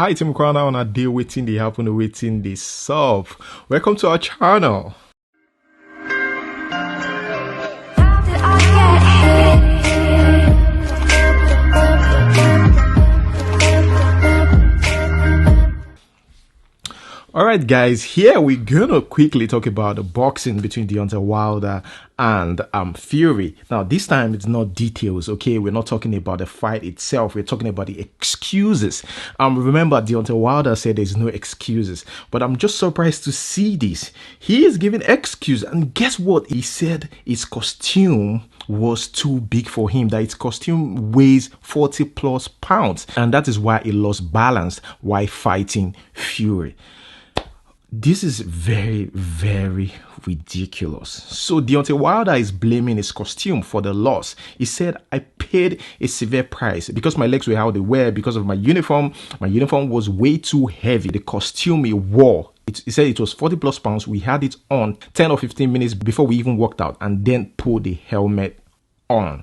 Hi, Tim Crowder on a day waiting, they happen, waiting, they solve. Welcome to our channel. Alright guys, here we're gonna quickly talk about the boxing between Deontay Wilder and Fury. Now this time it's not details, okay? We're not talking about the fight itself, we're talking about the excuses. Remember Deontay Wilder said there's no excuses, but I'm just surprised to see this. He is giving excuse, and guess what? He said his costume was too big for him, that his costume weighs 40 plus pounds, and that is why he lost balance while fighting Fury. This is very, very ridiculous. So Deontay Wilder is blaming his costume for the loss. He said, I paid a severe price because my legs were how they were because of my uniform. My uniform was way too heavy. The costume he wore, he said it was 40 plus pounds. We had it on 10 or 15 minutes before we even walked out and then put the helmet on.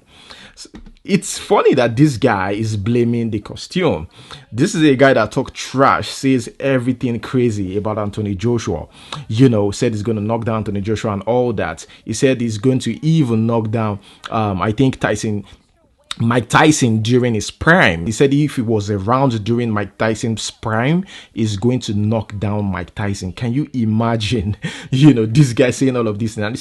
It's funny that this guy is blaming the costume. This is a guy that talk trash, says everything crazy about Anthony Joshua. You know, said he's going to knock down Anthony Joshua and all that. He said he's going to even knock down, I think Mike Tyson during his prime. He said if he was around during Mike Tyson's prime, he's going to knock down Mike Tyson. Can you imagine, you know, this guy saying all of this? And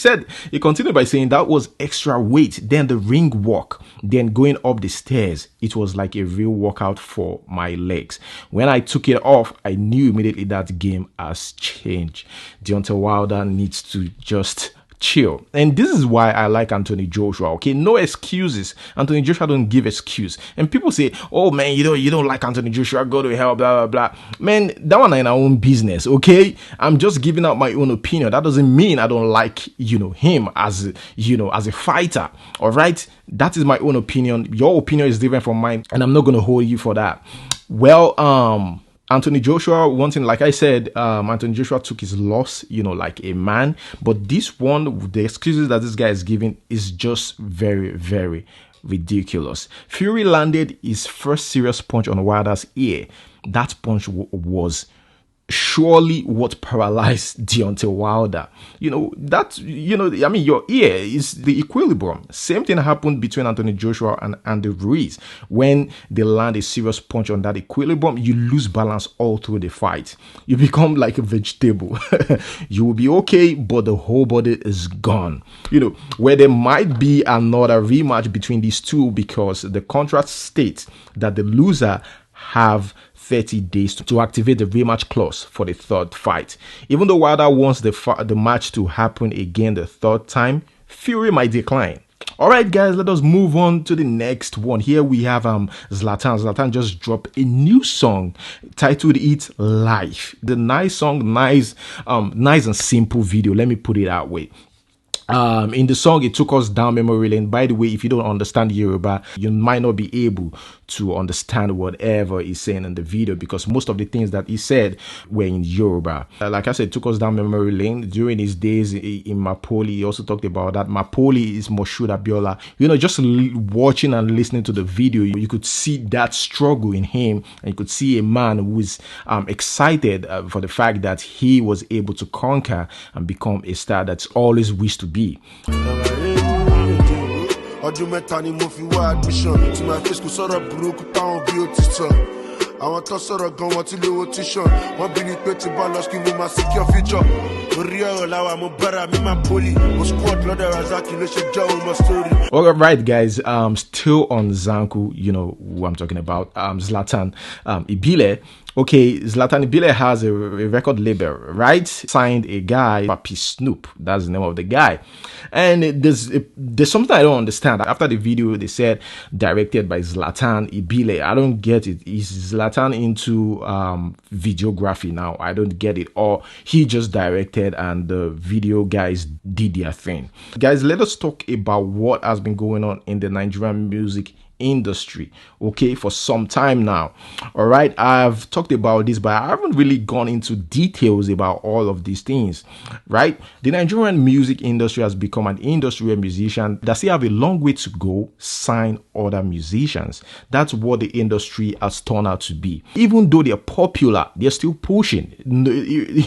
he continued by saying that was extra weight, then the ring walk, then going up the stairs. It was like a real workout for my legs. When I took it off, I knew immediately that game has changed. Deontay Wilder needs to just chill. And this is why I like Anthony Joshua. Okay, no excuses. Anthony Joshua don't give excuse. And people say, oh man, you don't like Anthony Joshua, go to hell, blah blah blah. Man, that one in our own business. Okay, I'm just giving out my own opinion. That doesn't mean I don't like him as as a fighter. All right, that is my own opinion. Your opinion is different from mine, and I'm not going to hold you for that. Well, Anthony Joshua, one thing, like I said, Anthony Joshua took his loss, like a man. But this one, the excuses that this guy is giving is just very, very ridiculous. Fury landed his first serious punch on Wilder's ear. That punch was surely what paralyzed Deontay Wilder. I mean, your ear is the equilibrium. Same thing happened between Anthony Joshua and Andy Ruiz. When they land a serious punch on that equilibrium, you lose balance all through the fight. You become like a vegetable. You will be okay, but the whole body is gone. Where there might be another rematch between these two, because the contract states that the loser have 30 days to activate the rematch clause for the third fight. Even though Wilder wants the match to happen again the third time, Fury might decline. All right, guys, let us move on to the next one. Here we have Zlatan. Zlatan just dropped a new song titled "It's Life." The nice song, nice and simple video. Let me put it that way. In the song, it took us down memory lane. By the way, if you don't understand Yoruba, you might not be able to understand whatever he's saying in the video, because most of the things that he said were in Yoruba. Like I said, it took us down memory lane. During his days in Mapoli, he also talked about that. Mapoli is Moshood Abiola. Just watching and listening to the video, you could see that struggle in him, and you could see a man who is excited for the fact that he was able to conquer and become a star that's always wished to be. ọdún mẹ́ta ni mo fi wá admission tí máa fi school sọ̀rọ̀ burúkú táwọn bí ó ti sọ àwọn tó sọ̀rọ̀ gan wọn tí lówó tuition wọ́n bí ní pé tí bá lọ school mo máa secure future orí ọ̀rọ̀ làwa mo bára mi máa poli mo squad lọ́dọ̀ Razaki ló ṣe jẹ́ òun mọ́ story. All right, guys, still on Zanku, who I'm talking about, Zlatan Ibile. Okay, Zlatan Ibile has a record label, right? Signed a guy, Papi Snoop. That's the name of the guy. And there's something I don't understand. After the video, they said directed by Zlatan Ibile. I don't get it. Is Zlatan into videography now? I don't get it. Or he just directed and the video guys did their thing. Guys, let us talk about what has been going on in the Nigerian music industry, okay, for some time now. All right, I've talked about this, but I haven't really gone into details about all of these things, right? The Nigerian music industry has become an industry where musicians that still have a long way to go sign other musicians. That's what the industry has turned out to be. Even though they're popular, they're still pushing,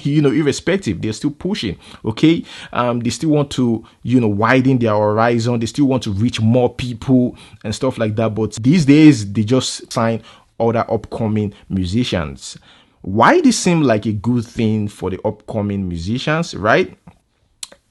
irrespective, they're still pushing, okay? They still want to, widen their horizon. They still want to reach more people and stuff like that. But these days, they just sign other upcoming musicians. Why this seem like a good thing for the upcoming musicians, right?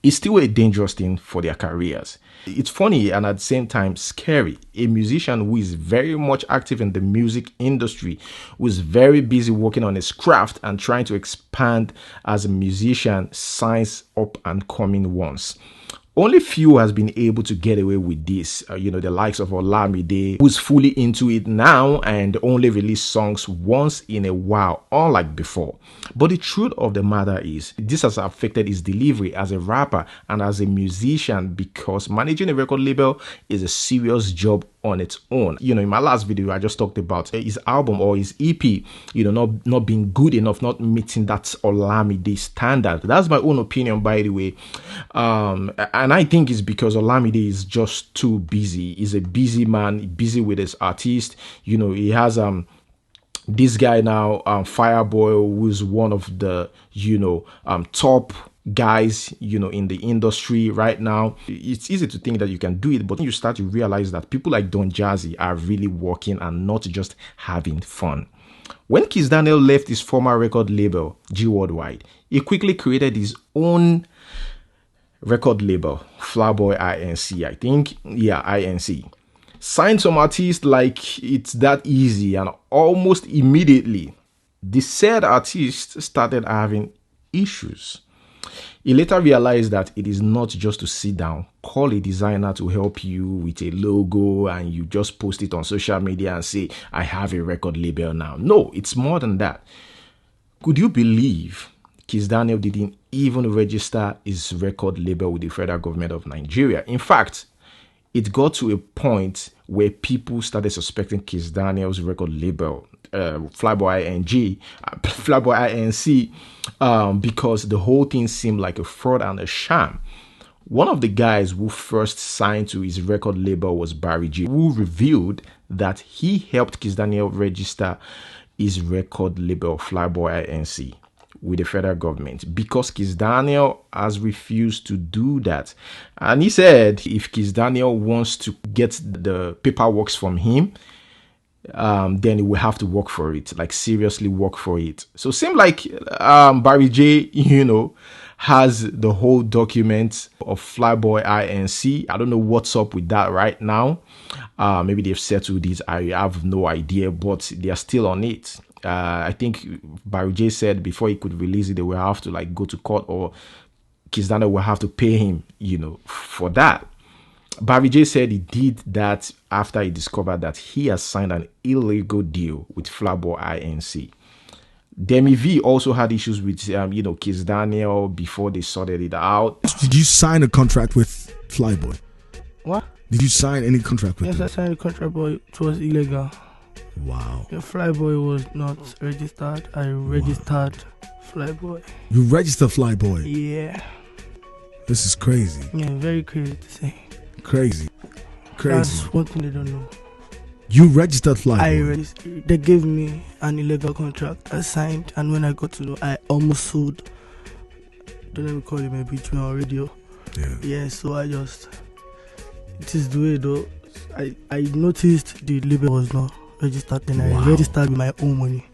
It's still a dangerous thing for their careers. It's funny and at the same time scary. A musician who is very much active in the music industry, who is very busy working on his craft and trying to expand as a musician, signs up and coming ones. Only few has been able to get away with this. The likes of Olamide, who's fully into it now and only release songs once in a while, unlike before. But the truth of the matter is, this has affected his delivery as a rapper and as a musician, because managing a record label is a serious job on its own. In my last video, I just talked about his album or his EP, not being good enough, not meeting that Olamide standard. That's my own opinion, by the way. And I think it's because Olamide is just too busy. He's a busy man, busy with his artist. He has this guy now, Fireboy, who's one of the top guys in the industry right now. It's easy to think that you can do it, but then you start to realize that people like Don Jazzy are really working and not just having fun. When Kizz Daniel left his former record label, G Worldwide, he quickly created his own record label, Flyboy Inc. I think, Inc. Signed some artists like it's that easy, and almost immediately the said artist started having issues. He later realized that it is not just to sit down, call a designer to help you with a logo, and you just post it on social media and say, I have a record label now. No, it's more than that. Could you believe Kizz Daniel didn't even register his record label with the federal government of Nigeria? In fact, it got to a point where people started suspecting Kizz Daniel's record label, Flyboy Inc., because the whole thing seemed like a fraud and a sham. One of the guys who first signed to his record label was Barry J, who revealed that he helped Kizz Daniel register his record label, Flyboy Inc., with the federal government, because Kizz Daniel has refused to do that. And he said if Kizz Daniel wants to get the paperwork from him, then he will have to work for it, like seriously work for it. So seems like Barry J, has the whole document of Flyboy Inc. I don't know what's up with that right now. Maybe they've settled it. I have no idea, but they are still on it. I think Barry J said before he could release it, they will have to go to court, or Kizz Daniel will have to pay him, for that. Barry J said he did that after he discovered that he has signed an illegal deal with Flyboy Inc. Demi V also had issues with, Kizz Daniel before they sorted it out. Did you sign a contract with Flyboy? What? Did you sign any contract with him? Yes, I signed a contract, but it was illegal. Wow. The Flyboy was not registered. I registered Flyboy. You registered Flyboy? Yeah. This is crazy. Yeah, very crazy to say. Crazy. That's one thing they don't know. You registered Flyboy? They gave me an illegal contract. I signed, and when I got to know, I almost sued. Don't let me call him a bitch on radio. Yeah, so I just... It is the way though. I noticed the label was not registered, then I registered with my own money.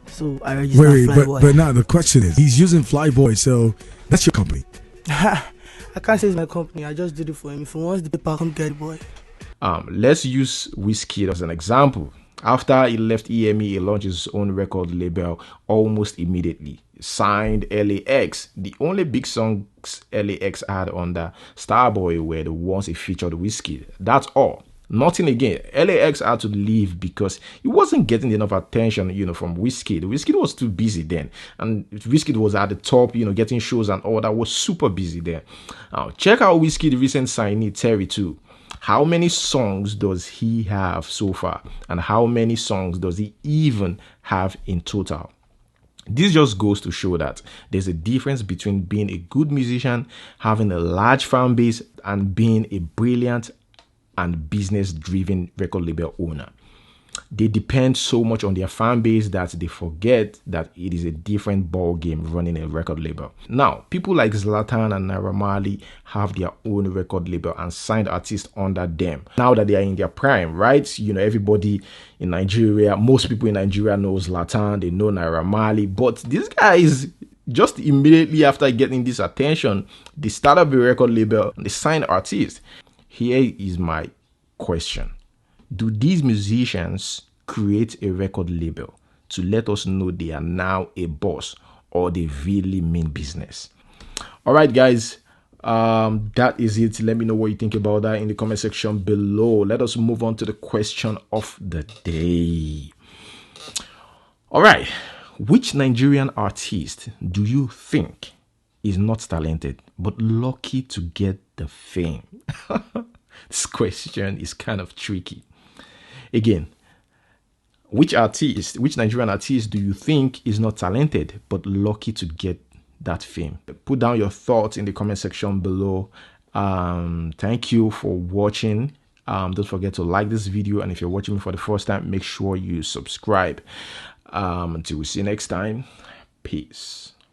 So I registered Flyboy. But now the question is, he's using Flyboy, so that's your company. I can't say it's my company. I just did it for him. If he wants the paper, come get it, boy. Let's use Wizkid as an example. After he left EME, he launched his own record label almost immediately. Signed LAX. The only big songs LAX had under Starboy were the ones he featured Wizkid. That's all. Nothing again. LAX had to leave because he wasn't getting enough attention, from Wizkid. Wizkid was too busy then. And Wizkid was at the top, getting shows and all that, was super busy there. Check out Wizkid's recent signee, Terry, too. How many songs does he have so far? And how many songs does he even have in total? This just goes to show that there's a difference between being a good musician, having a large fan base, and being a brilliant and business-driven record label owner. They depend so much on their fan base that they forget that it is a different ball game running a record label. Now, people like Zlatan and Naira Marley have their own record label and signed artists under them. Now that they are in their prime, right? You know, everybody in Nigeria, most people in Nigeria know Zlatan, they know Naira Marley, but these guys, just immediately after getting this attention, they start up a record label and they sign artists. Here is my question. Do these musicians create a record label to let us know they are now a boss, or they really mean business? All right, guys, that is it. Let me know what you think about that in the comment section below. Let us move on to the question of the day. All right, which Nigerian artist do you think is not talented but lucky to get the fame? This question is kind of tricky. Again, which Nigerian artist do you think is not talented but lucky to get that fame? Put down your thoughts in the comment section below. Thank you for watching. Don't forget to like this video, and if you're watching me for the first time, make sure you subscribe. Until we see you next time, peace.